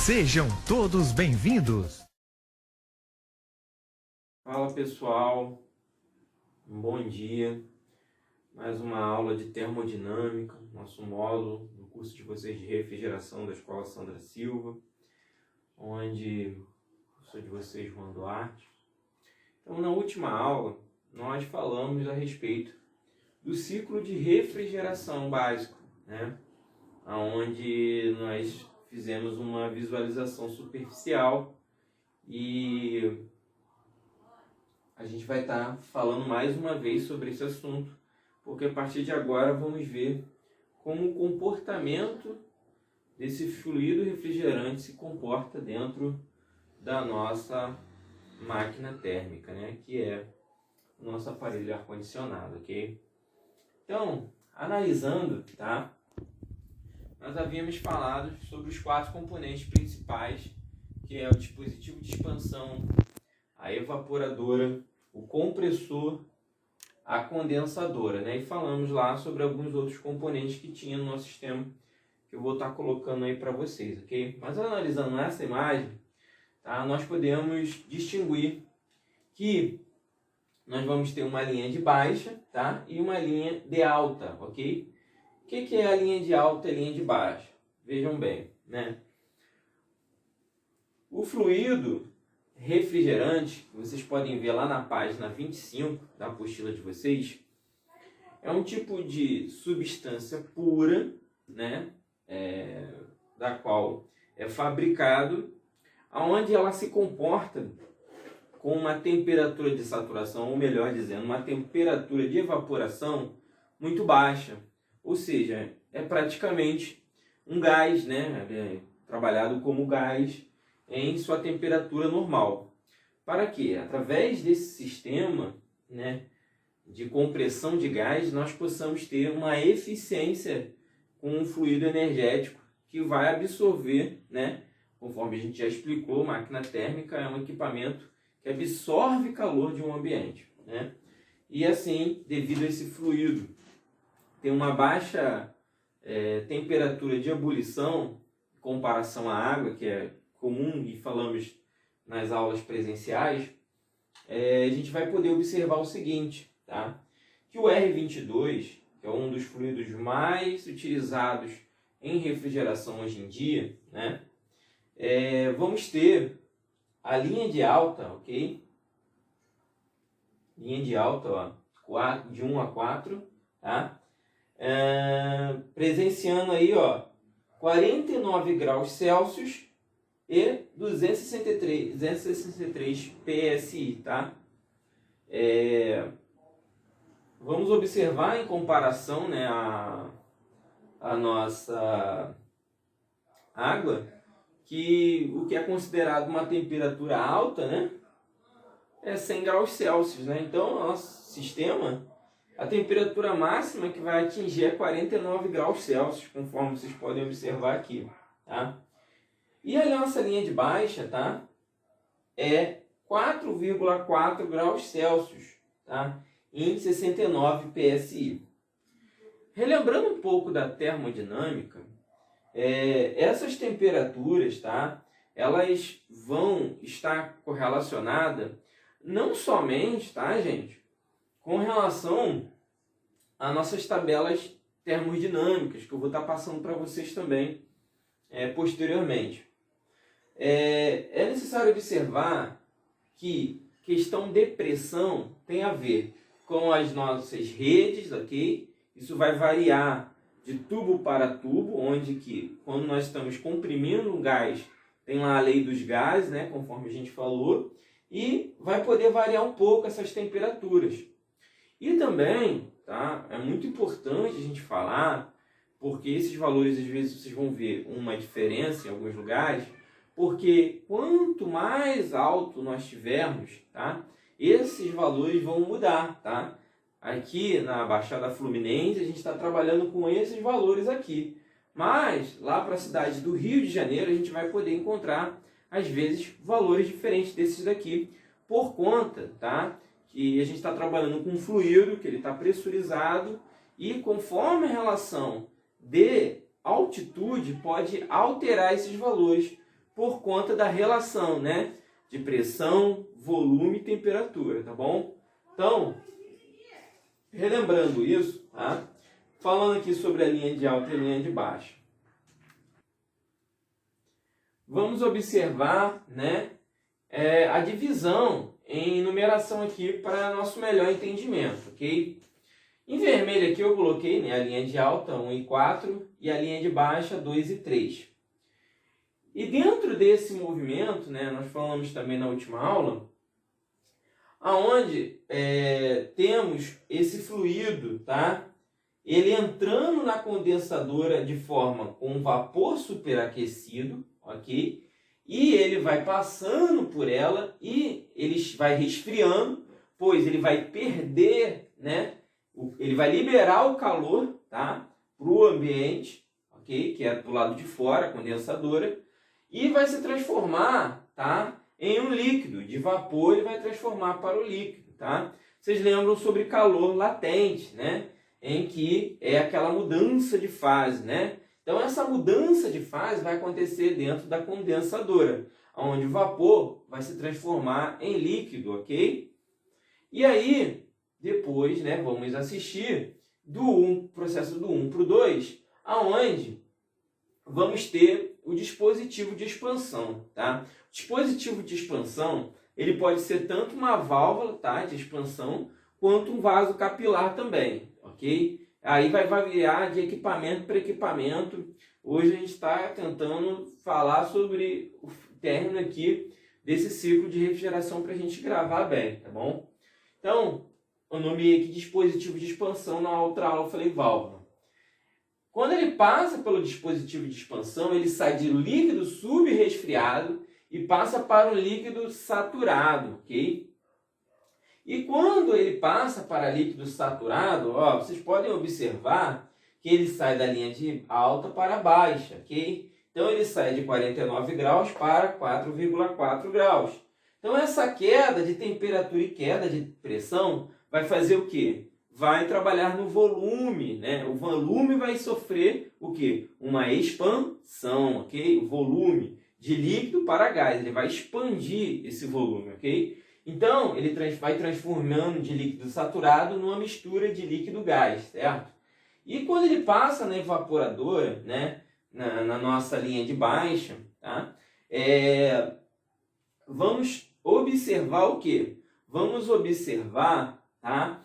Sejam todos bem-vindos. Fala pessoal, um bom dia. Mais uma aula de termodinâmica, nosso módulo do curso de vocês de refrigeração da Escola Sandra Silva, onde eu sou de vocês, Juan Duarte. Então, na última aula, nós falamos a respeito do ciclo de refrigeração básico, né? Onde nós fizemos uma visualização superficial e a gente vai estar falando mais uma vez sobre esse assunto, porque a partir de agora vamos ver como o comportamento desse fluido refrigerante se comporta dentro da nossa máquina térmica, né? Que é o nosso aparelho ar-condicionado, ok? Então, analisando, tá? Nós havíamos falado sobre os 4 componentes principais, que é o dispositivo de expansão, a evaporadora, o compressor, a condensadora, né? E falamos lá sobre alguns outros componentes que tinha no nosso sistema, que eu vou estar colocando aí para vocês, ok? Mas analisando essa imagem, tá? Nós podemos distinguir que nós vamos ter uma linha de baixa, tá? E uma linha de alta, ok? O que é a linha de alta e a linha de baixa? Vejam bem, né? O fluido refrigerante, que vocês podem ver lá na página 25 da apostila de vocês, é um tipo de substância pura, né? Da qual é fabricado, onde ela se comporta com uma temperatura de saturação, ou melhor dizendo, uma temperatura de evaporação muito baixa. Ou seja, é praticamente um gás, né? É trabalhado como gás em sua temperatura normal. Para que, através desse sistema, né, de compressão de gás, nós possamos ter uma eficiência com um fluido energético que vai absorver, né, conforme a gente já explicou, máquina térmica é um equipamento que absorve calor de um ambiente, né? E assim, devido a esse fluido tem uma baixa temperatura de ebulição em comparação à água, que é comum e falamos nas aulas presenciais, a gente vai poder observar o seguinte, tá? Que o R22, que é um dos fluidos mais utilizados em refrigeração hoje em dia, né? Vamos ter a linha de alta, ok? Linha de alta, ó, de 1 a 4, tá? Presenciando aí, ó, 49 graus Celsius e 263 PSI, tá? Vamos observar em comparação, né, a nossa água, que o que é considerado uma temperatura alta, né, é 100 graus Celsius, né? Então, o nosso sistema, a temperatura máxima que vai atingir é 49 graus Celsius, conforme vocês podem observar aqui, tá? E a nossa linha de baixa, tá? É 4,4 graus Celsius, tá? Em 69 PSI. Relembrando um pouco da termodinâmica, essas temperaturas, tá? Elas vão estar correlacionadas não somente, tá, gente, com relação às nossas tabelas termodinâmicas, que eu vou estar passando para vocês também posteriormente. É necessário observar que questão de pressão tem a ver com as nossas redes, ok? Isso vai variar de tubo para tubo, onde que quando nós estamos comprimindo um gás, tem lá a lei dos gases, né, conforme a gente falou, e vai poder variar um pouco essas temperaturas. E também, tá, é muito importante a gente falar, porque esses valores às vezes vocês vão ver uma diferença em alguns lugares, porque quanto mais alto nós tivermos, tá, esses valores vão mudar, tá? Aqui na Baixada Fluminense a gente está trabalhando com esses valores aqui, mas lá para a cidade do Rio de Janeiro a gente vai poder encontrar às vezes valores diferentes desses daqui, por conta, tá, que a gente está trabalhando com um fluido que ele está pressurizado e conforme a relação de altitude pode alterar esses valores. por conta da relação, né, de pressão, volume e temperatura, tá bom? Então, relembrando isso, tá? Falando aqui sobre a linha de alta e a linha de baixa. Vamos observar, né, a divisão em numeração aqui para nosso melhor entendimento, ok? Em vermelho aqui eu coloquei, né, a linha de alta 1 e 4 e a linha de baixa 2 e 3. E dentro desse movimento, né, nós falamos também na última aula, aonde temos esse fluido, tá? Ele entrando na condensadora de forma com vapor superaquecido, ok? E ele vai passando por ela e ele vai resfriando, pois ele vai perder, né? Ele vai liberar o calor, tá, para o ambiente, ok? Que é do lado de fora, a condensadora, e vai se transformar, tá, em um líquido. De vapor ele vai transformar para o líquido, tá? Vocês lembram sobre calor latente, né? Em que é aquela mudança de fase, né? Então essa mudança de fase vai acontecer dentro da condensadora, onde o vapor vai se transformar em líquido, ok? E aí, depois, né, vamos assistir do processo do 1 para o 2, aonde vamos ter o dispositivo de expansão, tá? O dispositivo de expansão, ele pode ser tanto uma válvula, tá, de expansão, quanto um vaso capilar também, ok? Aí vai variar de equipamento para equipamento. Hoje a gente está tentando falar sobre o término aqui desse ciclo de refrigeração para a gente gravar bem, tá bom? Então, eu nomeei aqui dispositivo de expansão, na outra aula eu falei válvula. Quando ele passa pelo dispositivo de expansão, ele sai de líquido subresfriado e passa para o líquido saturado, ok? E quando ele passa para líquido saturado, ó, vocês podem observar que ele sai da linha de alta para baixa, ok? Então ele sai de 49 graus para 4,4 graus. Então essa queda de temperatura e queda de pressão vai fazer o quê? Vai trabalhar no volume, né? O volume vai sofrer o quê? Uma expansão, ok? O volume de líquido para gás, ele vai expandir esse volume, ok? Então, ele vai transformando de líquido saturado numa mistura de líquido-gás, certo? E quando ele passa na evaporadora, né, na nossa linha de baixa, tá? Vamos observar o quê? Vamos observar, tá,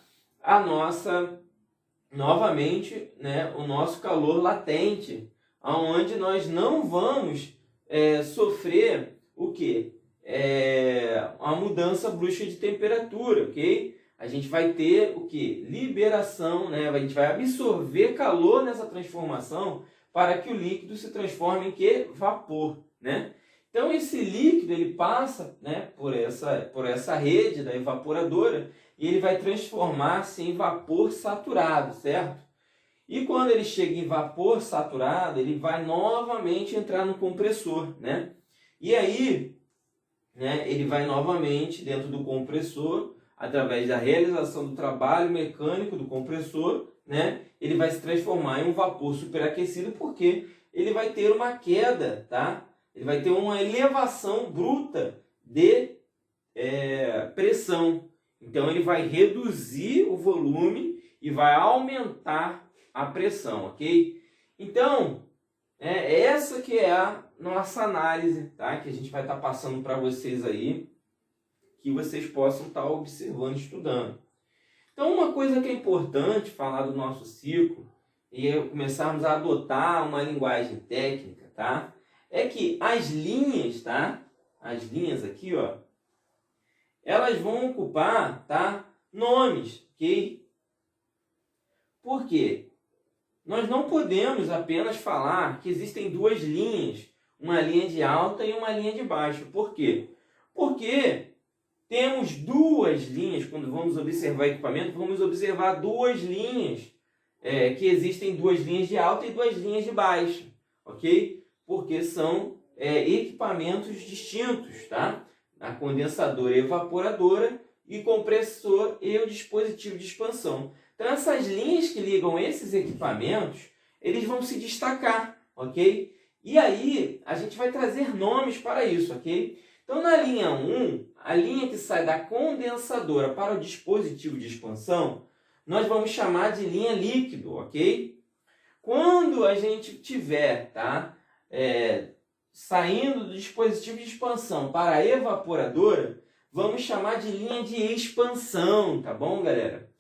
novamente, né, o nosso calor latente, onde nós não vamos sofrer o quê? Uma mudança brusca de temperatura, ok? A gente vai ter o que? Liberação, né? A gente vai absorver calor nessa transformação para que o líquido se transforme em que? Vapor, né? Então esse líquido ele passa, né, por essa rede da evaporadora e ele vai transformar-se em vapor saturado, certo? E quando ele chega em vapor saturado, ele vai novamente entrar no compressor, né? E aí, né, ele vai novamente dentro do compressor, através da realização do trabalho mecânico do compressor, né, ele vai se transformar em um vapor superaquecido, porque ele vai ter uma queda, tá? Ele vai ter uma elevação bruta de pressão. Então ele vai reduzir o volume e vai aumentar a pressão, ok? Então, essa que é a nossa análise, tá? Que a gente vai estar passando para vocês aí, que vocês possam estar observando, estudando. Então, uma coisa que é importante falar do nosso ciclo, e começarmos a adotar uma linguagem técnica, tá? É que as linhas, tá? As linhas aqui, ó, elas vão ocupar, tá, nomes, ok? Por quê? Nós não podemos apenas falar que existem duas linhas, uma linha de alta e uma linha de baixa. Por quê? Porque temos duas linhas, quando vamos observar equipamento, vamos observar duas linhas, que existem duas linhas de alta e duas linhas de baixa, ok? Porque são equipamentos distintos, tá? A condensadora e evaporadora, e compressor e o dispositivo de expansão. Então essas linhas que ligam esses equipamentos, eles vão se destacar, ok? E aí, a gente vai trazer nomes para isso, ok? Então, na linha 1, a linha que sai da condensadora para o dispositivo de expansão, nós vamos chamar de linha líquido, ok? Quando a gente tiver, tá, saindo do dispositivo de expansão para a evaporadora, vamos chamar de linha de expansão, tá bom, galera?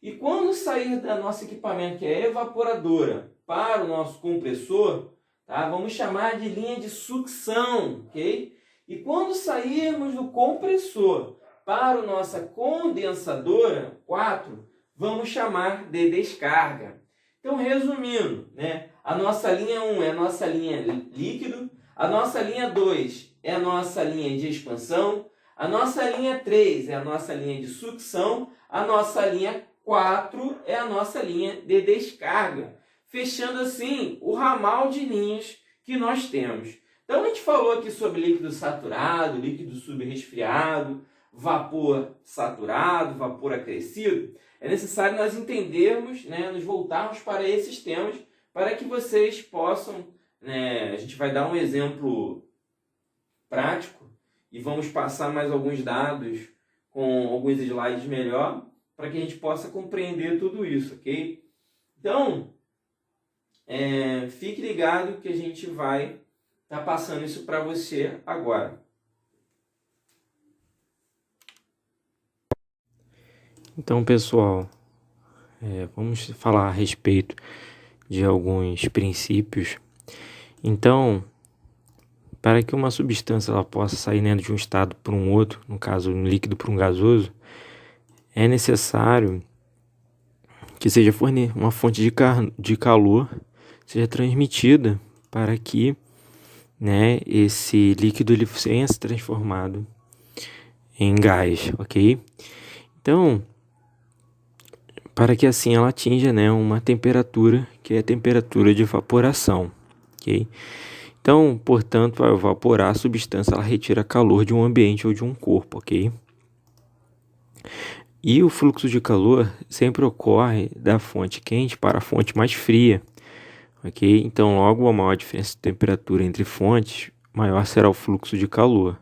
E quando sair do nosso equipamento, que é a evaporadora, para o nosso compressor, tá, vamos chamar de linha de sucção, ok? E quando sairmos do compressor para a nossa condensadora, 4, vamos chamar de descarga. Então, resumindo, né, a nossa linha 1 é a nossa linha líquido, a nossa linha 2 é a nossa linha de expansão, a nossa linha 3 é a nossa linha de sucção, a nossa linha 4 é a nossa linha de descarga, fechando assim o ramal de linhas que nós temos. Então a gente falou aqui sobre líquido saturado, líquido subresfriado, vapor saturado, vapor acrescido. É necessário nós entendermos, né, nos voltarmos para esses temas, para que vocês possam, né, a gente vai dar um exemplo prático e vamos passar mais alguns dados com alguns slides melhor, para que a gente possa compreender tudo isso, ok? Então, fique ligado que a gente vai estar passando isso para você agora. Então, pessoal, vamos falar a respeito de alguns princípios. Então, para que uma substância ela possa sair, né, de um estado para um outro, no caso um líquido para um gasoso, é necessário que seja uma fonte de calor seja transmitida para que, né, esse líquido ele venha se transformado em gás, ok? Então, para que assim ela atinja, né, uma temperatura que é a temperatura de evaporação, ok? Então, portanto, ao evaporar, a substância ela retira calor de um ambiente ou de um corpo, ok? E o fluxo de calor sempre ocorre da fonte quente para a fonte mais fria, ok? Então, logo a maior diferença de temperatura entre fontes, maior será o fluxo de calor,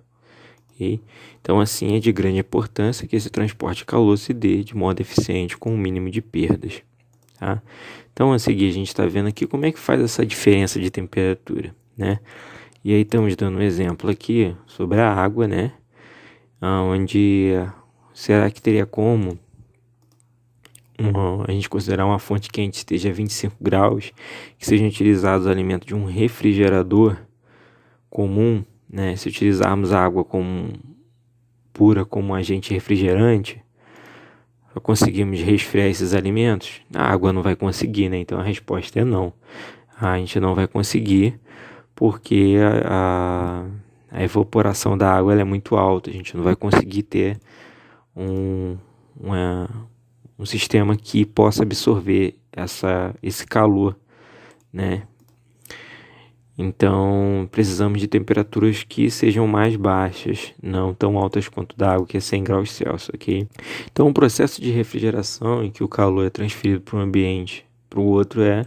ok? Então, assim, é de grande importância que esse transporte de calor se dê de modo eficiente com o mínimo de perdas, tá? Então, a seguir, a gente está vendo aqui como é que faz essa diferença de temperatura, né? E aí estamos dando um exemplo aqui sobre a água, né? Onde será que teria como a gente considerar uma fonte quente esteja a 25 graus, que sejam utilizados alimentos de um refrigerador comum, né? Se utilizarmos a água pura como agente refrigerante, conseguimos resfriar esses alimentos? A água não vai conseguir, né? Então a resposta é não. A gente não vai conseguir porque a evaporação da água ela é muito alta. A gente não vai conseguir ter um sistema que possa absorver esse calor, né? Então, precisamos de temperaturas que sejam mais baixas, não tão altas quanto da água, que é 100 graus Celsius, ok? Então, o processo de refrigeração em que o calor é transferido para um ambiente para o outro é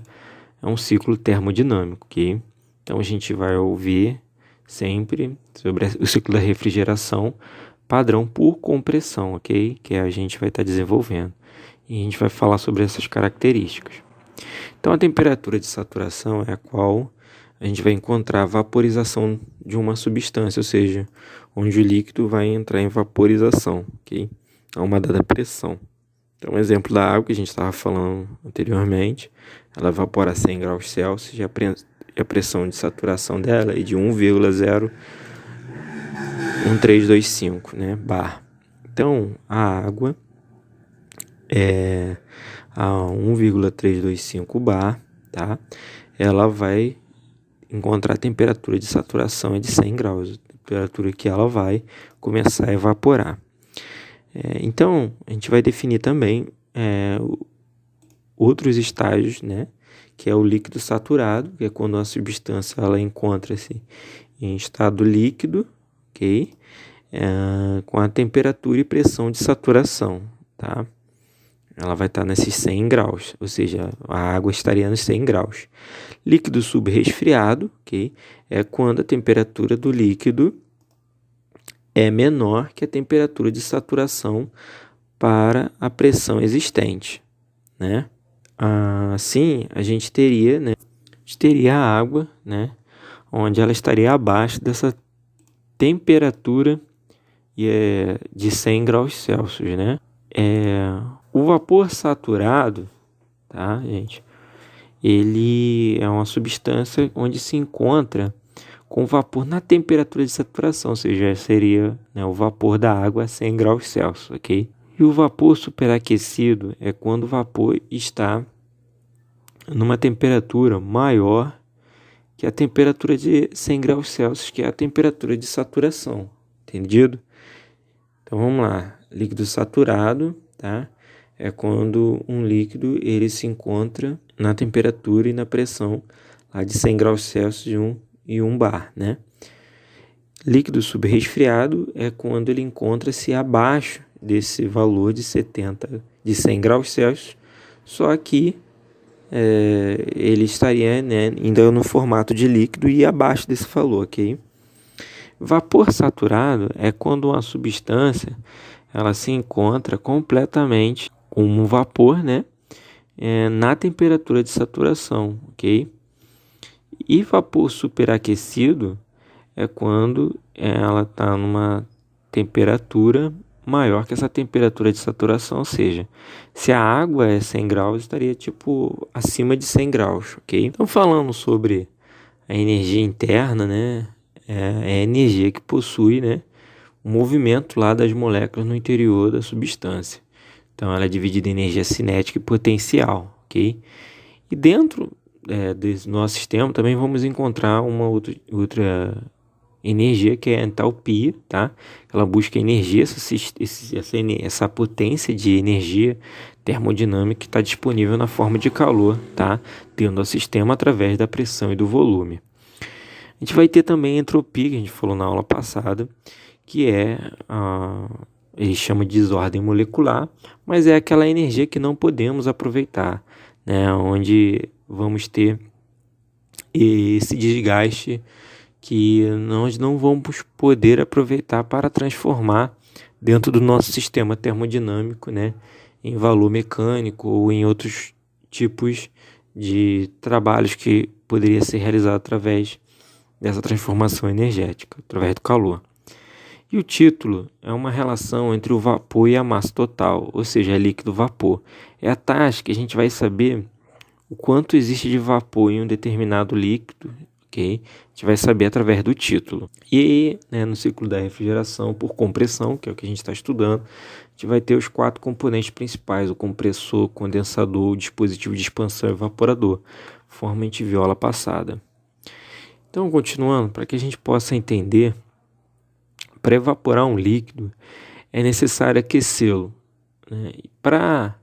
um ciclo termodinâmico, ok? Então, a gente vai ouvir sempre sobre o ciclo da refrigeração padrão por compressão, ok? Que a gente vai estar desenvolvendo. E a gente vai falar sobre essas características. Então, a temperatura de saturação é a qual a gente vai encontrar a vaporização de uma substância, ou seja, onde o líquido vai entrar em vaporização, ok? A uma dada pressão. Então, um exemplo da água que a gente estava falando anteriormente, ela evapora a 100 graus Celsius e a pressão de saturação dela é de 1,01325, né, bar. Então, a água a 1,325 bar, tá? Ela vai encontrar a temperatura de saturação é de 100 graus, a temperatura que ela vai começar a evaporar. Então, a gente vai definir também outros estágios, né? Que é o líquido saturado, que é quando a substância ela encontra-se em estado líquido, ok? Com a temperatura e pressão de saturação, tá? ela vai estar nesses 100 graus, ou seja, a água estaria nos 100 graus. Líquido subresfriado, ok? É quando a temperatura do líquido é menor que a temperatura de saturação para a pressão existente, né? Assim, a gente teria, né? A água, né? Onde ela estaria abaixo dessa temperatura de 100 graus Celsius, né? O vapor saturado, tá, gente? Ele é uma substância onde se encontra com vapor na temperatura de saturação, ou seja, seria, né, o vapor da água a 100 graus Celsius, ok? E o vapor superaquecido é quando o vapor está numa temperatura maior que a temperatura de 100 graus Celsius, que é a temperatura de saturação, entendido? Então vamos lá, líquido saturado, tá? É quando um líquido ele se encontra na temperatura e na pressão lá de 100 graus Celsius e 1 bar, né? Líquido subresfriado é quando ele encontra-se abaixo desse valor de 100 graus Celsius, só que ele estaria, né, ainda no formato de líquido e abaixo desse valor, ok? Vapor saturado é quando uma substância ela se encontra completamente como um vapor, né, na temperatura de saturação, ok? E vapor superaquecido é quando ela está numa temperatura maior que essa temperatura de saturação, ou seja, se a água é 100 graus, estaria tipo acima de 100 graus, ok? Então, falando sobre a energia interna, né, é a energia que possui, né, o movimento lá das moléculas no interior da substância. Então, ela é dividida em energia cinética e potencial, ok? E dentro do nosso sistema também vamos encontrar uma outra energia, que é a entalpia, tá? Ela busca energia, essa potência de energia termodinâmica que está disponível na forma de calor, tá? Dentro do sistema através da pressão e do volume. A gente vai ter também a entropia, que a gente falou na aula passada, que ele chama de desordem molecular, mas é aquela energia que não podemos aproveitar, né? Onde vamos ter esse desgaste que nós não vamos poder aproveitar para transformar dentro do nosso sistema termodinâmico, né, em valor mecânico ou em outros tipos de trabalhos que poderia ser realizado através dessa transformação energética, através do calor. E o título é uma relação entre o vapor e a massa total, ou seja, líquido-vapor. É a taxa que a gente vai saber o quanto existe de vapor em um determinado líquido, ok? A gente vai saber através do título. E né, no ciclo da refrigeração por compressão, que é o que a gente está estudando, a gente vai ter os 4 componentes principais: o compressor, o condensador, o dispositivo de expansão e o evaporador, conforme a gente viu a aula passada. Então, continuando, para que a gente possa entender, para evaporar um líquido é necessário aquecê-lo, né? Para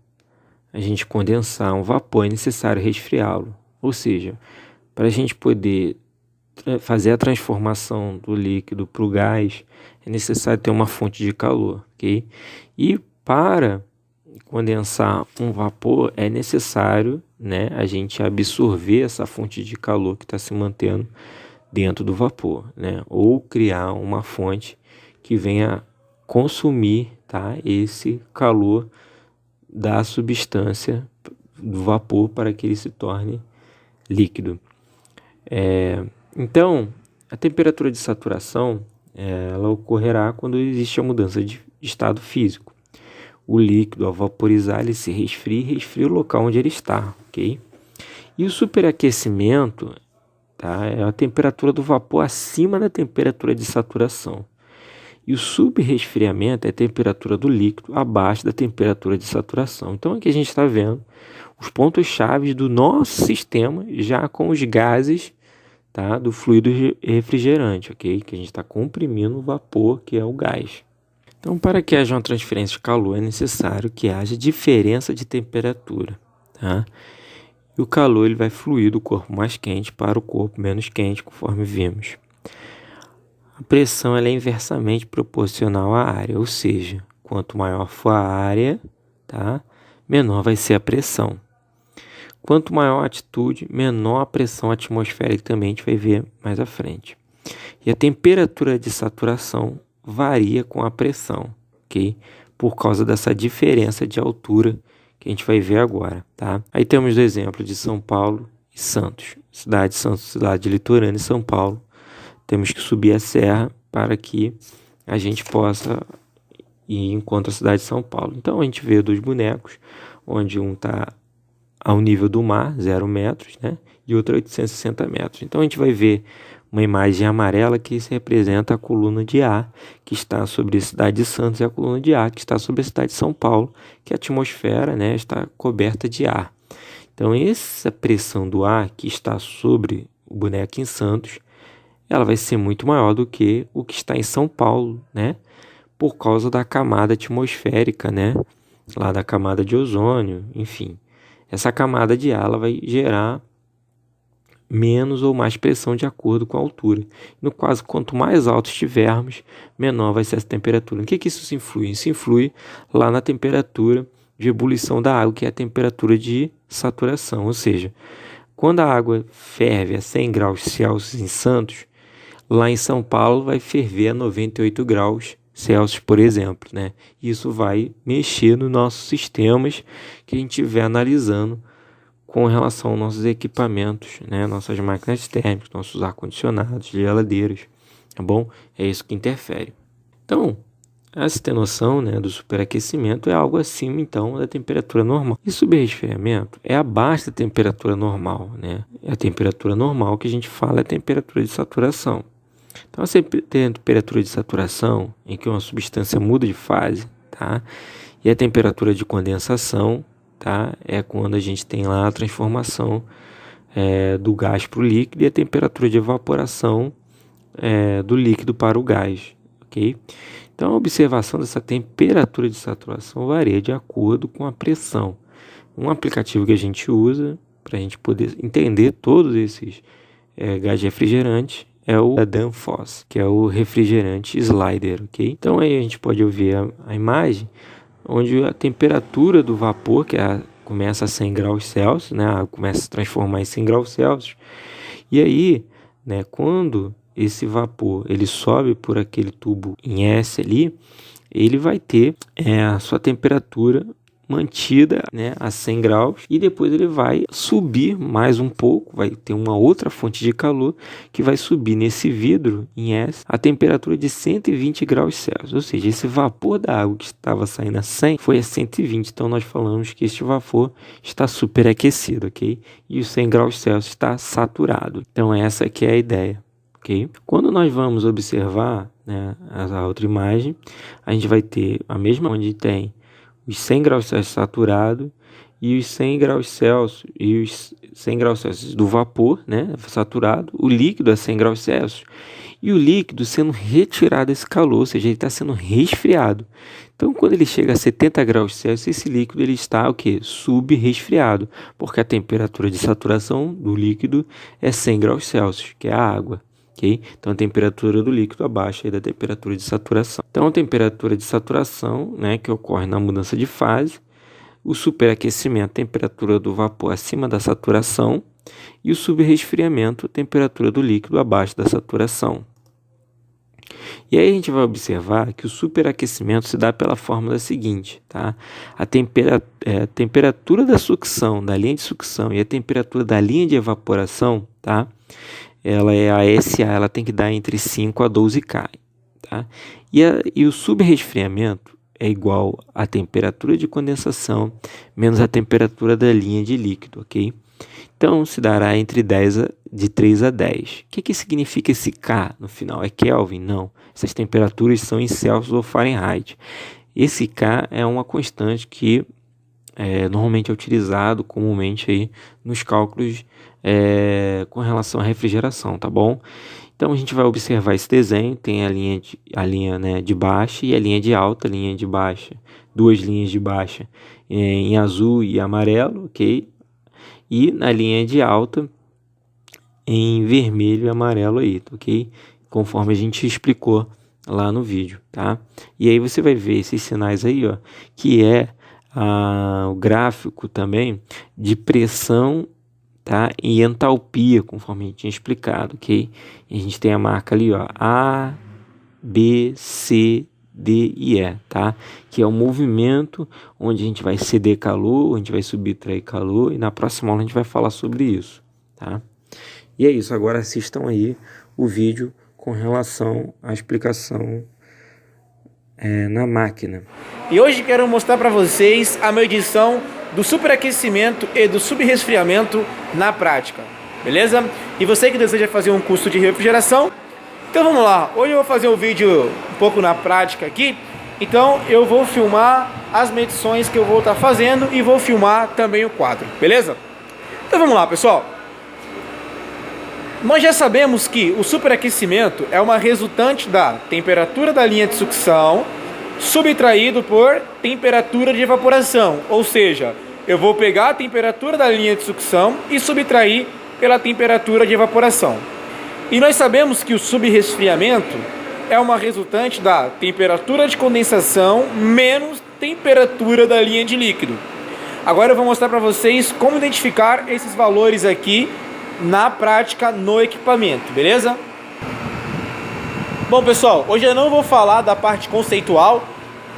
a gente condensar um vapor é necessário resfriá-lo, ou seja, para a gente poder fazer a transformação do líquido para o gás é necessário ter uma fonte de calor, ok? E para condensar um vapor é necessário, né, a gente absorver essa fonte de calor que está se mantendo dentro do vapor, né? Ou criar uma fonte que venha consumir, tá, esse calor da substância do vapor para que ele se torne líquido. Então, a temperatura de saturação ela ocorrerá quando existe a mudança de estado físico. O líquido, ao vaporizar, ele se resfria o local onde ele está, ok? E o superaquecimento, tá, é a temperatura do vapor acima da temperatura de saturação. E o subresfriamento é a temperatura do líquido abaixo da temperatura de saturação. Então aqui a gente está vendo os pontos-chave do nosso sistema já com os gases, tá, do fluido refrigerante, ok? Que a gente está comprimindo o vapor, que é o gás. Então, para que haja uma transferência de calor, é necessário que haja diferença de temperatura, tá? E o calor ele vai fluir do corpo mais quente para o corpo menos quente, conforme vimos. A pressão ela é inversamente proporcional à área, ou seja, quanto maior for a área, tá, menor vai ser a pressão. Quanto maior a altitude, menor a pressão atmosférica, também a gente vai ver mais à frente. E a temperatura de saturação varia com a pressão, ok? Por causa dessa diferença de altura que a gente vai ver agora, tá? Aí temos o exemplo de São Paulo e Santos. Cidade de Santos, cidade litorânea de São Paulo. Temos que subir a serra para que a gente possa ir encontrar a cidade de São Paulo. Então a gente vê dois bonecos, onde um está ao nível do mar, 0 metros, né? E outro 860 metros. Então a gente vai ver uma imagem amarela que se representa a coluna de ar que está sobre a cidade de Santos e a coluna de ar que está sobre a cidade de São Paulo, que a atmosfera, né, está coberta de ar. Então essa pressão do ar que está sobre o boneco em Santos, ela vai ser muito maior do que o que está em São Paulo, né? Por causa da camada atmosférica, né? Lá da camada de ozônio, enfim. Essa camada de ar ela vai gerar menos ou mais pressão de acordo com a altura. No caso, quanto mais alto estivermos, menor vai ser essa temperatura. O que isso influi? Isso influi lá na temperatura de ebulição da água, que é a temperatura de saturação. Ou seja, quando a água ferve a 100 graus Celsius em Santos, lá em São Paulo vai ferver a 98 graus Celsius, por exemplo, né? Isso vai mexer nos nossos sistemas que a gente estiver analisando com relação aos nossos equipamentos, né? Nossas máquinas térmicas, nossos ar-condicionados, geladeiras, tá bom? É isso que interfere. Então, essa ter noção, né, do superaquecimento é algo acima, então, da temperatura normal. E subresfriamento é abaixo da temperatura normal, né? A temperatura normal que a gente fala é a temperatura de saturação. Então, você tem a temperatura de saturação, em que uma substância muda de fase, tá? E a temperatura de condensação, tá? É quando a gente tem lá a transformação do gás para o líquido, e a temperatura de evaporação do líquido para o gás, ok? Então, a observação dessa temperatura de saturação varia de acordo com a pressão. Um aplicativo que a gente usa para a gente poder entender todos esses gás refrigerantes é o da Danfoss, que é o refrigerante slider, ok? Então aí a gente pode ouvir a imagem, onde a temperatura do vapor, que começa a 100 graus Celsius, né? Começa a se transformar em 100 graus Celsius, e aí, né, quando esse vapor ele sobe por aquele tubo em S ali, ele vai ter a sua temperatura mantida, né, a 100 graus, e depois ele vai subir mais um pouco, vai ter uma outra fonte de calor que vai subir nesse vidro em S a temperatura de 120 graus Celsius, ou seja, esse vapor da água que estava saindo a 100 foi a 120, então nós falamos que este vapor está superaquecido, ok? E os 100 graus Celsius está saturado, então essa aqui é a ideia, ok? Quando nós vamos observar, né, a outra imagem, a gente vai ter a mesma onde tem os 100 graus Celsius saturado e os 100 graus Celsius e os 100 graus Celsius do vapor, né, saturado, o líquido a 100 graus Celsius e o líquido sendo retirado desse calor, ou seja, ele está sendo resfriado. Então, quando ele chega a 70 graus Celsius, esse líquido ele está o quê? Subresfriado, porque a temperatura de saturação do líquido é 100 graus Celsius, que é a água. Okay? Então a temperatura do líquido abaixo da temperatura de saturação. Então a temperatura de saturação, né, que ocorre na mudança de fase, o superaquecimento, a temperatura do vapor acima da saturação, e o subresfriamento, a temperatura do líquido abaixo da saturação. E aí a gente vai observar que o superaquecimento se dá pela fórmula seguinte, tá? A temperatura da sucção, da linha de sucção, e a temperatura da linha de evaporação, tá? Ela é a SA, ela tem que dar entre 5 a 12 K, tá? E o subresfriamento é igual à temperatura de condensação menos a temperatura da linha de líquido, ok? Então, se dará entre de 3 a 10. O que significa esse K no final? É Kelvin? Não. Essas temperaturas são em Celsius ou Fahrenheit. Esse K é uma constante que normalmente é utilizado comumente aí nos cálculos com relação à refrigeração, tá bom? Então a gente vai observar esse desenho, tem a linha né, de baixa e a linha de alta, linha de baixa, duas linhas de baixa em azul e amarelo, ok? E na linha de alta em vermelho e amarelo aí, ok? Conforme a gente explicou lá no vídeo, tá? E aí você vai ver esses sinais aí, ó, que é o gráfico também de pressão, tá? E entalpia, conforme a gente tinha explicado, ok? E a gente tem a marca ali, ó, A, B, C, D e E, tá? Que é o movimento onde a gente vai ceder calor, onde a gente vai subtrair calor, e na próxima aula a gente vai falar sobre isso, tá? E é isso, agora assistam aí o vídeo com relação à explicação na máquina. E hoje quero mostrar para vocês a medição do superaquecimento e do subresfriamento na prática, beleza? E você que deseja fazer um curso de refrigeração, então vamos lá. Hoje eu vou fazer um vídeo um pouco na prática aqui, então eu vou filmar as medições que eu vou estar fazendo e vou filmar também o quadro, beleza? Então vamos lá, pessoal. Nós já sabemos que o superaquecimento é uma resultante da temperatura da linha de sucção subtraído por temperatura de evaporação, ou seja, eu vou pegar a temperatura da linha de sucção e subtrair pela temperatura de evaporação. E nós sabemos que o subresfriamento é uma resultante da temperatura de condensação menos temperatura da linha de líquido. Agora eu vou mostrar para vocês como identificar esses valores aqui na prática no equipamento, beleza? Bom, pessoal, hoje eu não vou falar da parte conceitual.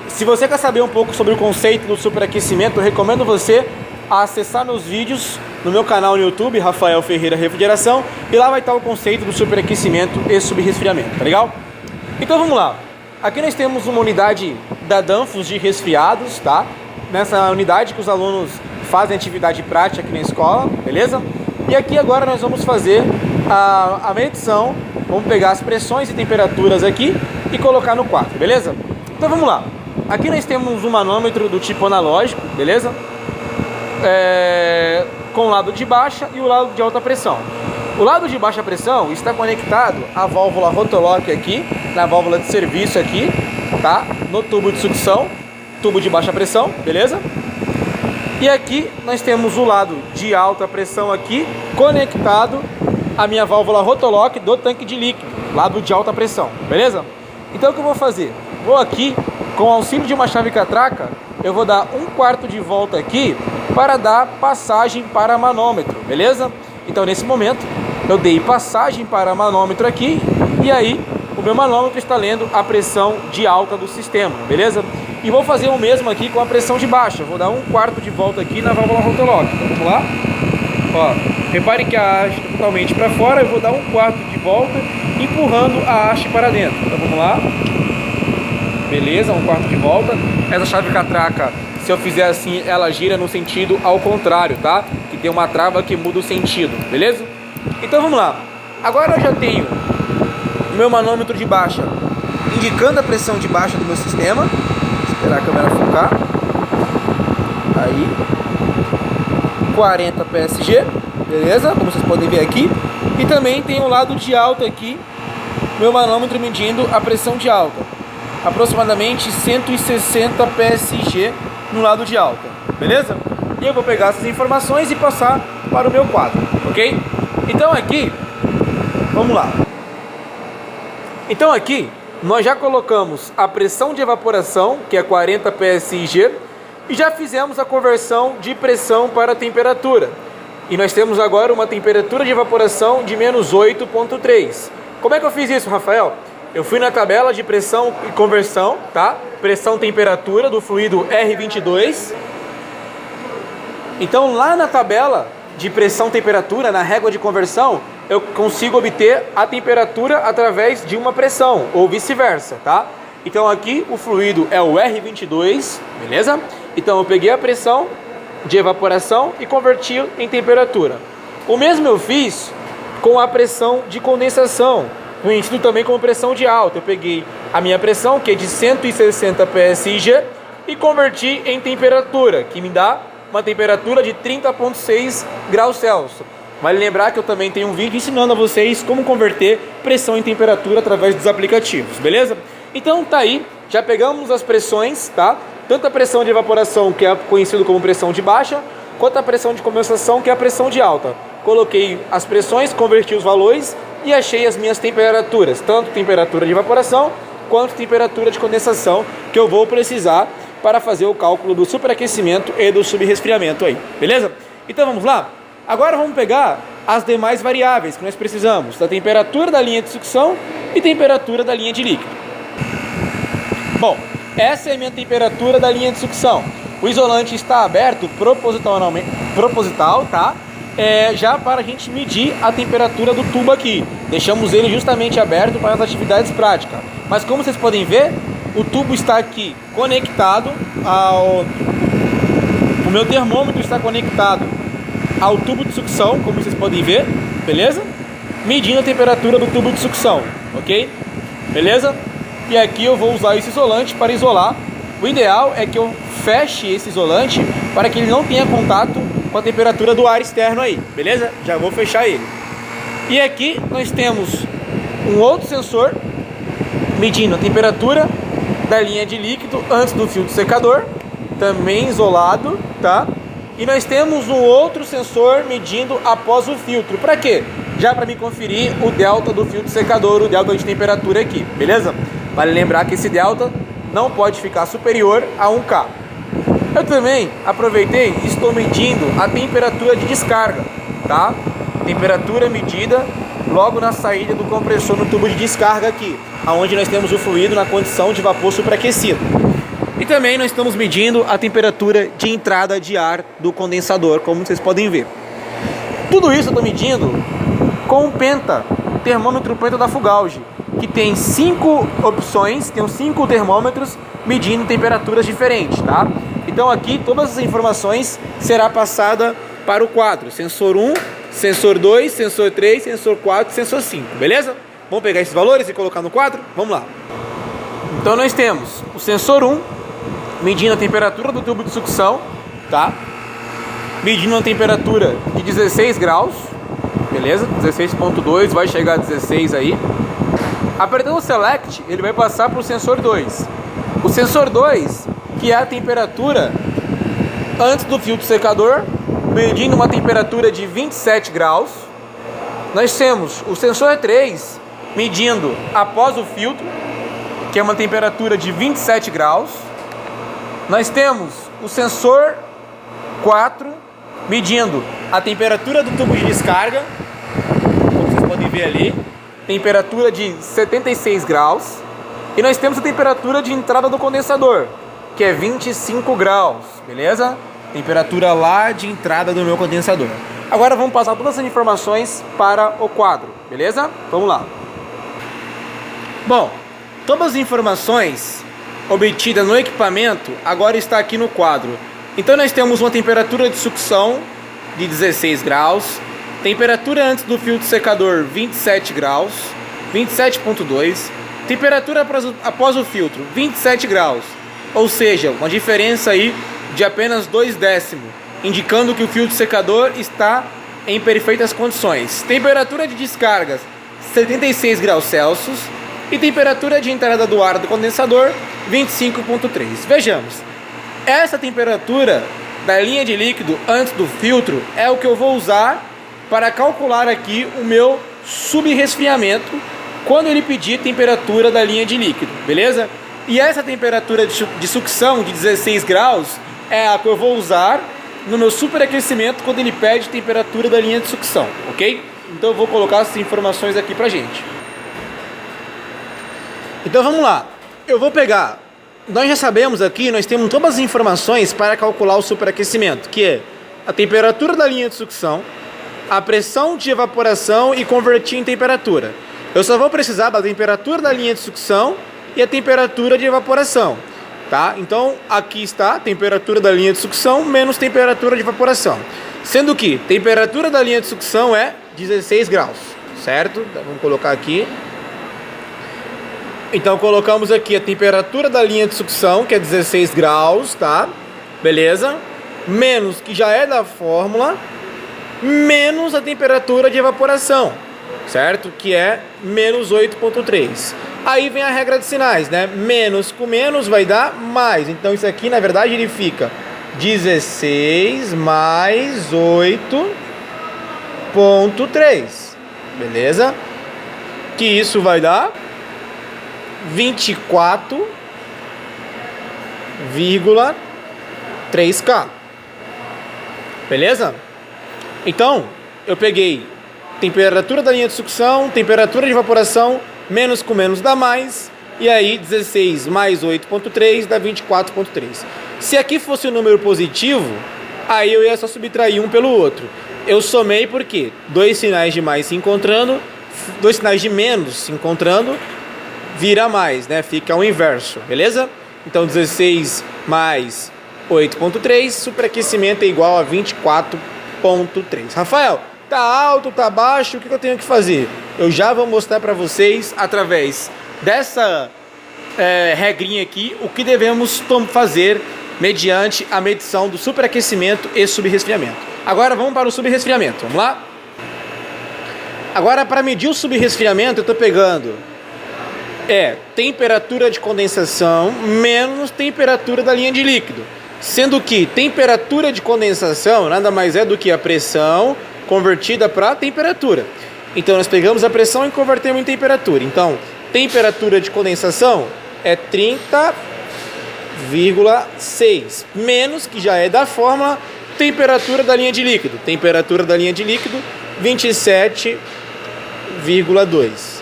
Se você quer saber um pouco sobre o conceito do superaquecimento, eu recomendo você acessar meus vídeos no meu canal no YouTube, Rafael Ferreira Refrigeração, e lá vai estar o conceito do superaquecimento e subresfriamento, tá legal? Então vamos lá. Aqui nós temos uma unidade da Danfoss de resfriados, tá? Nessa unidade que os alunos fazem atividade prática aqui na escola, beleza? E aqui agora nós vamos fazer a medição, vamos pegar as pressões e temperaturas aqui e colocar no quadro, beleza? Então vamos lá. Aqui nós temos um manômetro do tipo analógico, beleza? Com o lado de baixa e o lado de alta pressão. O lado de baixa pressão está conectado à válvula Rotolock aqui, na válvula de serviço aqui, tá? No tubo de sucção, tubo de baixa pressão, beleza? E aqui nós temos o lado de alta pressão aqui, conectado à minha válvula Rotolock do tanque de líquido, lado de alta pressão, beleza? Então o que eu vou fazer? Vou aqui, com o auxílio de uma chave catraca, eu vou dar 1/4 de volta aqui para dar passagem para manômetro, beleza? Então nesse momento eu dei passagem para manômetro aqui e aí o meu manômetro está lendo a pressão de alta do sistema, beleza? E vou fazer o mesmo aqui com a pressão de baixa. Vou dar 1/4 de volta aqui na válvula Rotolock. Então vamos lá. Ó, repare que a haste está totalmente para fora. Eu vou dar 1/4 de volta, empurrando a haste para dentro. Então vamos lá. Beleza, 1/4 de volta. Essa chave catraca, se eu fizer assim, ela gira no sentido ao contrário, tá? Que tem uma trava que muda o sentido, beleza? Então vamos lá. Agora eu já tenho o meu manômetro de baixa indicando a pressão de baixa do meu sistema. Esperar a câmera focar. Aí 40 PSG, beleza? Como vocês podem ver aqui. E também tem o lado de alta aqui, meu manômetro medindo a pressão de alta, aproximadamente 160 PSG no lado de alta, beleza? E eu vou pegar essas informações e passar para o meu quadro, ok? Então aqui, vamos lá. Então aqui nós já colocamos a pressão de evaporação, que é 40 PSG, e já fizemos a conversão de pressão para temperatura. E nós temos agora uma temperatura de evaporação de menos 8,3. Como é que eu fiz isso, Rafael? Eu fui na tabela de pressão e conversão, tá? Pressão-temperatura do fluido R22. Então lá na tabela de pressão-temperatura, na régua de conversão, eu consigo obter a temperatura através de uma pressão, ou vice-versa, tá? Então aqui o fluido é o R22, beleza? Então eu peguei a pressão de evaporação e converti em temperatura. O mesmo eu fiz com a pressão de condensação, conhecido também como pressão de alta. Eu peguei a minha pressão, que é de 160 PSG, e converti em temperatura, que me dá uma temperatura de 30,6 graus Celsius. Vale lembrar que eu também tenho um vídeo ensinando a vocês como converter pressão em temperatura através dos aplicativos, beleza? Então tá aí, já pegamos as pressões, tá? Tanto a pressão de evaporação, que é conhecido como pressão de baixa, quanto a pressão de condensação, que é a pressão de alta. Coloquei as pressões, converti os valores e achei as minhas temperaturas, tanto temperatura de evaporação quanto temperatura de condensação, que eu vou precisar para fazer o cálculo do superaquecimento e do subresfriamento aí, beleza? Então vamos lá? Agora vamos pegar as demais variáveis que nós precisamos, da temperatura da linha de sucção e temperatura da linha de líquido. Bom, essa é a minha temperatura da linha de sucção. O isolante está aberto proposital, tá? Já para a gente medir a temperatura do tubo aqui. Deixamos ele justamente aberto para as atividades práticas. Mas como vocês podem ver, o tubo está aqui conectado o meu termômetro está conectado ao tubo de sucção, como vocês podem ver, beleza? Medindo a temperatura do tubo de sucção, ok? Beleza? E aqui eu vou usar esse isolante para isolar. O ideal é que eu feche esse isolante para que ele não tenha contato com a temperatura do ar externo aí, beleza? Já vou fechar ele. E aqui nós temos um outro sensor medindo a temperatura da linha de líquido antes do filtro secador, também isolado, tá? E nós temos um outro sensor medindo após o filtro. Para quê? Já para me conferir o delta do filtro secador, o delta de temperatura aqui, beleza? Vale lembrar que esse delta não pode ficar superior a 1K. Eu também aproveitei e estou medindo a temperatura de descarga, tá? Temperatura medida logo na saída do compressor no tubo de descarga aqui, onde nós temos o fluido na condição de vapor superaquecido. E também nós estamos medindo a temperatura de entrada de ar do condensador, como vocês podem ver. Tudo isso eu estou medindo com o Penta, termômetro Penta da Fugauge, que tem 5 opções, tem 5 termômetros medindo temperaturas diferentes, tá? Então aqui todas as informações será passada para o quadro, sensor 1, sensor 2, sensor 3, sensor 4, sensor 5, beleza? Vamos pegar esses valores e colocar no quadro? Vamos lá. Então nós temos o sensor 1, medindo a temperatura do tubo de sucção, tá? Medindo a temperatura de 16 graus, beleza? 16.2, vai chegar a 16 aí. Apertando o Select, ele vai passar para o sensor 2. O sensor 2, que é a temperatura antes do filtro secador, medindo uma temperatura de 27 graus. Nós temos o sensor 3, medindo após o filtro, que é uma temperatura de 27 graus. Nós temos o sensor 4, medindo a temperatura do tubo de descarga, como vocês podem ver ali, temperatura de 76 graus. E nós temos a temperatura de entrada do condensador, que é 25 graus, beleza? Temperatura lá de entrada do meu condensador. Agora vamos passar todas as informações para o quadro, beleza? Vamos lá. Bom, todas as informações obtida no equipamento agora está aqui no quadro. Então nós temos uma temperatura de sucção de 16 graus, temperatura antes do filtro secador 27 graus, 27.2, temperatura após o filtro 27 graus, ou seja, uma diferença aí de apenas 2 décimos, indicando que o filtro secador está em perfeitas condições. Temperatura de descargas 76 graus Celsius e temperatura de entrada do ar do condensador 25.3. Vejamos, essa temperatura da linha de líquido antes do filtro é o que eu vou usar para calcular aqui o meu subresfriamento quando ele pedir temperatura da linha de líquido, beleza? E essa temperatura de sucção de 16 graus é a que eu vou usar no meu superaquecimento quando ele pede temperatura da linha de sucção, ok? Então eu vou colocar essas informações aqui pra gente. Então vamos lá, eu vou pegar, nós já sabemos aqui, nós temos todas as informações para calcular o superaquecimento, que é a temperatura da linha de sucção, a pressão de evaporação e converter em temperatura. Eu só vou precisar da temperatura da linha de sucção e a temperatura de evaporação, tá? Então aqui está a temperatura da linha de sucção menos temperatura de evaporação, sendo que temperatura da linha de sucção é 16 graus, certo? Então, vamos colocar aqui. Então colocamos aqui a temperatura da linha de sucção, que é 16 graus, tá? Beleza? Menos, que já é da fórmula, menos a temperatura de evaporação, certo? Que é menos 8.3. Aí vem a regra de sinais, né? Menos com menos vai dar mais. Então isso aqui, na verdade, ele fica 16 mais 8.3. Beleza? Que isso vai dar 24 3K. Beleza? Então, eu peguei temperatura da linha de sucção, temperatura de evaporação, menos com menos dá mais, e aí 16 mais 8.3 dá 24.3. Se aqui fosse um número positivo, aí eu ia só subtrair um pelo outro. Eu somei porque dois sinais de mais se encontrando, dois sinais de menos se encontrando, vira mais, né? Fica o inverso, beleza? Então 16 mais 8.3, superaquecimento é igual a 24.3. Rafael, tá alto, tá baixo, o que eu tenho que fazer? Eu já vou mostrar para vocês, através dessa regrinha aqui, o que devemos fazer mediante a medição do superaquecimento e subresfriamento. Agora vamos para o subresfriamento, vamos lá? Agora, para medir o subresfriamento, eu estou pegando temperatura de condensação menos temperatura da linha de líquido. Sendo que temperatura de condensação nada mais é do que a pressão convertida para temperatura. Então, nós pegamos a pressão e convertemos em temperatura. Então, temperatura de condensação é 30,6 menos, que já é da fórmula, temperatura da linha de líquido. Temperatura da linha de líquido, 27,2.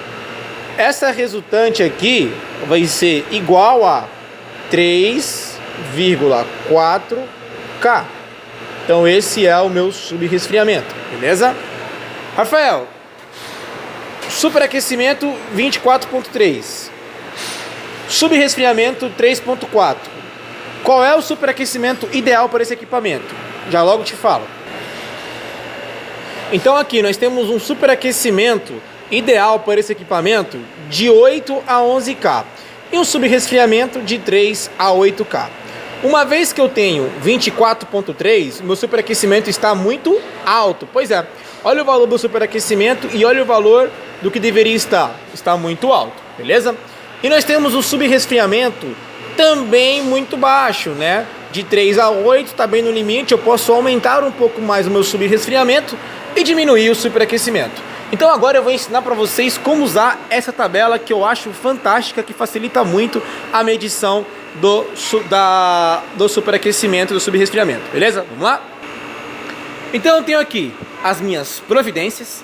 Essa resultante aqui vai ser igual a 3,4K. Então esse é o meu subresfriamento, beleza? Rafael, superaquecimento 24.3, subresfriamento 3.4. Qual é o superaquecimento ideal para esse equipamento? Já logo te falo. Então aqui nós temos um superaquecimento ideal para esse equipamento de 8 a 11K e um subresfriamento de 3 a 8K. Uma vez que eu tenho 24.3, meu superaquecimento está muito alto. Pois é, olha o valor do superaquecimento e olha o valor do que deveria estar. Está muito alto, beleza? E nós temos o subresfriamento também muito baixo, né? De 3 a 8, está bem no limite. Eu posso aumentar um pouco mais o meu subresfriamento e diminuir o superaquecimento. Então agora eu vou ensinar para vocês como usar essa tabela que eu acho fantástica, que facilita muito a medição do superaquecimento e do subresfriamento, beleza? Vamos lá? Então eu tenho aqui as minhas providências,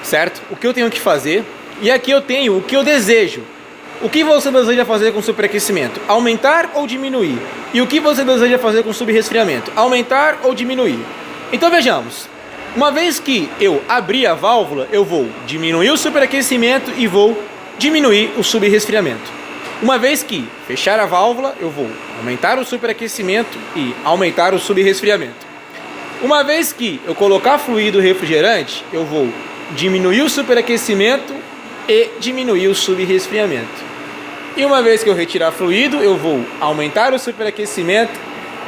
certo? O que eu tenho que fazer, e aqui eu tenho o que eu desejo. O que você deseja fazer com o superaquecimento? Aumentar ou diminuir? E o que você deseja fazer com o subresfriamento? Aumentar ou diminuir? Então vejamos. Uma vez que eu abrir a válvula, eu vou diminuir o superaquecimento e vou diminuir o subresfriamento. Uma vez que fechar a válvula, eu vou aumentar o superaquecimento e aumentar o subresfriamento. Uma vez que eu colocar fluido refrigerante, eu vou diminuir o superaquecimento e diminuir o subresfriamento. E uma vez que eu retirar fluido, eu vou aumentar o superaquecimento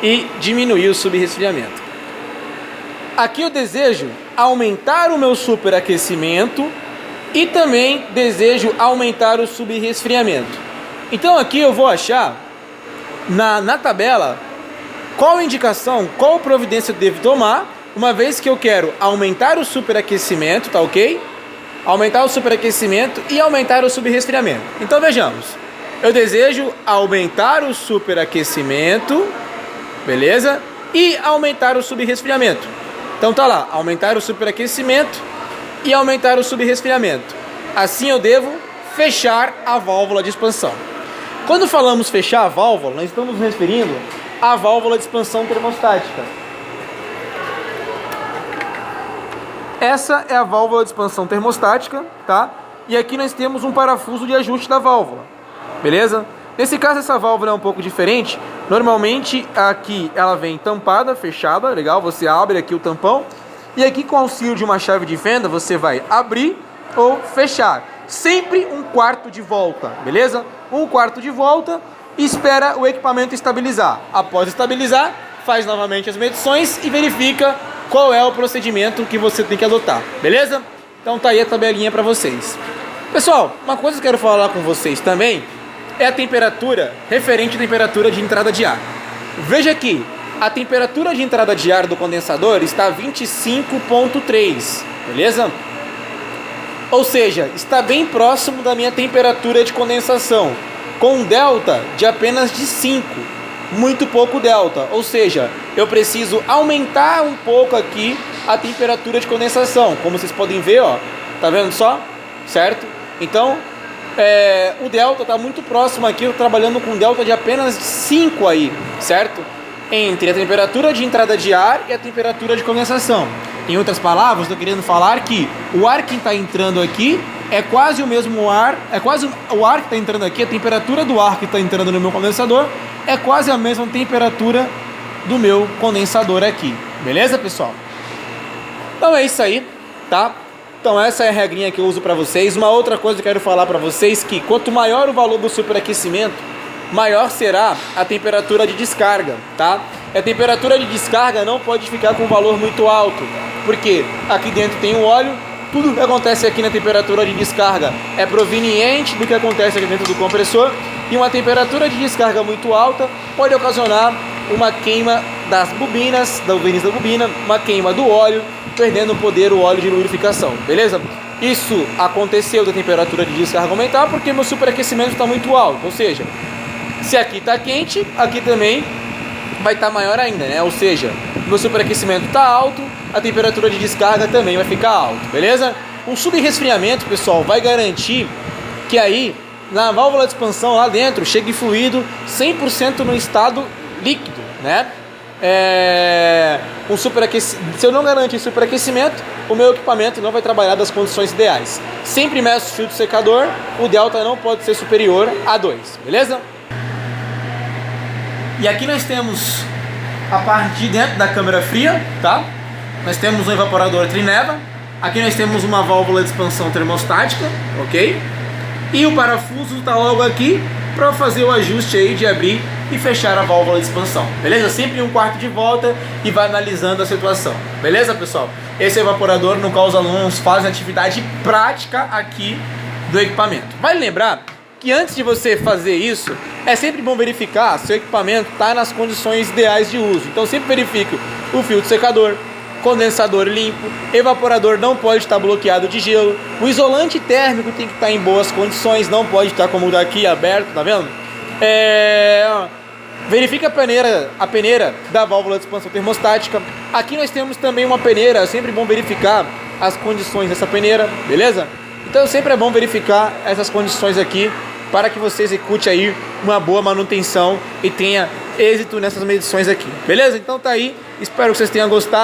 e diminuir o subresfriamento. Aqui eu desejo aumentar o meu superaquecimento e também desejo aumentar o subresfriamento. Então aqui eu vou achar na tabela qual indicação, qual providência eu devo tomar, uma vez que eu quero aumentar o superaquecimento, tá ok? Aumentar o superaquecimento e aumentar o subresfriamento. Então vejamos, eu desejo aumentar o superaquecimento, beleza? E aumentar o subresfriamento. Então tá lá, aumentar o superaquecimento e aumentar o subresfriamento. Assim eu devo fechar a válvula de expansão. Quando falamos fechar a válvula, nós estamos nos referindo à válvula de expansão termostática. Essa é a válvula de expansão termostática, tá? E aqui nós temos um parafuso de ajuste da válvula, beleza? Nesse caso, essa válvula é um pouco diferente. Normalmente, aqui ela vem tampada, fechada, legal? Você abre aqui o tampão. E aqui, com o auxílio de uma chave de fenda, você vai abrir ou fechar. Sempre um quarto de volta, beleza? Um quarto de volta e espera o equipamento estabilizar. Após estabilizar, faz novamente as medições e verifica qual é o procedimento que você tem que adotar, beleza? Então tá aí a tabelinha para vocês. Pessoal, uma coisa que eu quero falar com vocês também é a temperatura, referente à temperatura de entrada de ar. Veja aqui, a temperatura de entrada de ar do condensador está 25,3, beleza? Ou seja, está bem próximo da minha temperatura de condensação, com um delta de apenas de 5. muito pouco delta, ou seja, eu preciso aumentar um pouco aqui a temperatura de condensação, como vocês podem ver, ó, tá vendo só? Certo? Então, o delta está muito próximo aqui, eu trabalhando com delta de apenas 5 aí, certo? Entre a temperatura de entrada de ar e a temperatura de condensação. Em outras palavras, estou querendo falar que o ar que está entrando aqui é quase o mesmo ar, é quase o ar que está entrando aqui, a temperatura do ar que está entrando no meu condensador é quase a mesma temperatura do meu condensador aqui. Beleza, pessoal? Então é isso aí, tá? Então essa é a regrinha que eu uso para vocês. Uma outra coisa que eu quero falar para vocês, que quanto maior o valor do superaquecimento, maior será a temperatura de descarga, tá? A temperatura de descarga não pode ficar com um valor muito alto, porque aqui dentro tem o óleo, tudo que acontece aqui na temperatura de descarga é proveniente do que acontece aqui dentro do compressor, e uma temperatura de descarga muito alta pode ocasionar uma queima das bobinas, da verniz da bobina, uma queima do óleo, perdendo o poder o óleo de lubrificação, beleza? Isso aconteceu da temperatura de descarga aumentar porque meu superaquecimento está muito alto, ou seja, se aqui está quente, aqui também vai estar maior ainda, né? Ou seja, meu superaquecimento está alto, a temperatura de descarga também vai ficar alta, beleza? Um subresfriamento, pessoal, vai garantir que aí na válvula de expansão lá dentro chegue fluido 100% no estado líquido, né? Se eu não garantir superaquecimento, o meu equipamento não vai trabalhar das condições ideais. Sempre meço o filtro secador, o delta não pode ser superior a 2, beleza? E aqui nós temos a parte de dentro da câmara fria, tá? Nós temos um evaporador Trineva, aqui nós temos uma válvula de expansão termostática, ok? E o parafuso está logo aqui para fazer o ajuste aí de abrir e fechar a válvula de expansão, beleza? Sempre um quarto de volta e vai analisando a situação, beleza, pessoal? Esse evaporador, no qual os alunos fazem atividade prática aqui do equipamento. Vale lembrar que antes de você fazer isso, é sempre bom verificar se o equipamento está nas condições ideais de uso. Então sempre verifique o filtro secador, condensador limpo, evaporador não pode estar bloqueado de gelo, o isolante térmico tem que estar em boas condições, não pode estar como o daqui aberto, tá vendo? Verifique a peneira da válvula de expansão termostática. Aqui nós temos também uma peneira, é sempre bom verificar as condições dessa peneira, beleza? Então sempre é bom verificar essas condições aqui para que você execute aí uma boa manutenção e tenha êxito nessas medições aqui, beleza? Então tá aí, espero que vocês tenham gostado.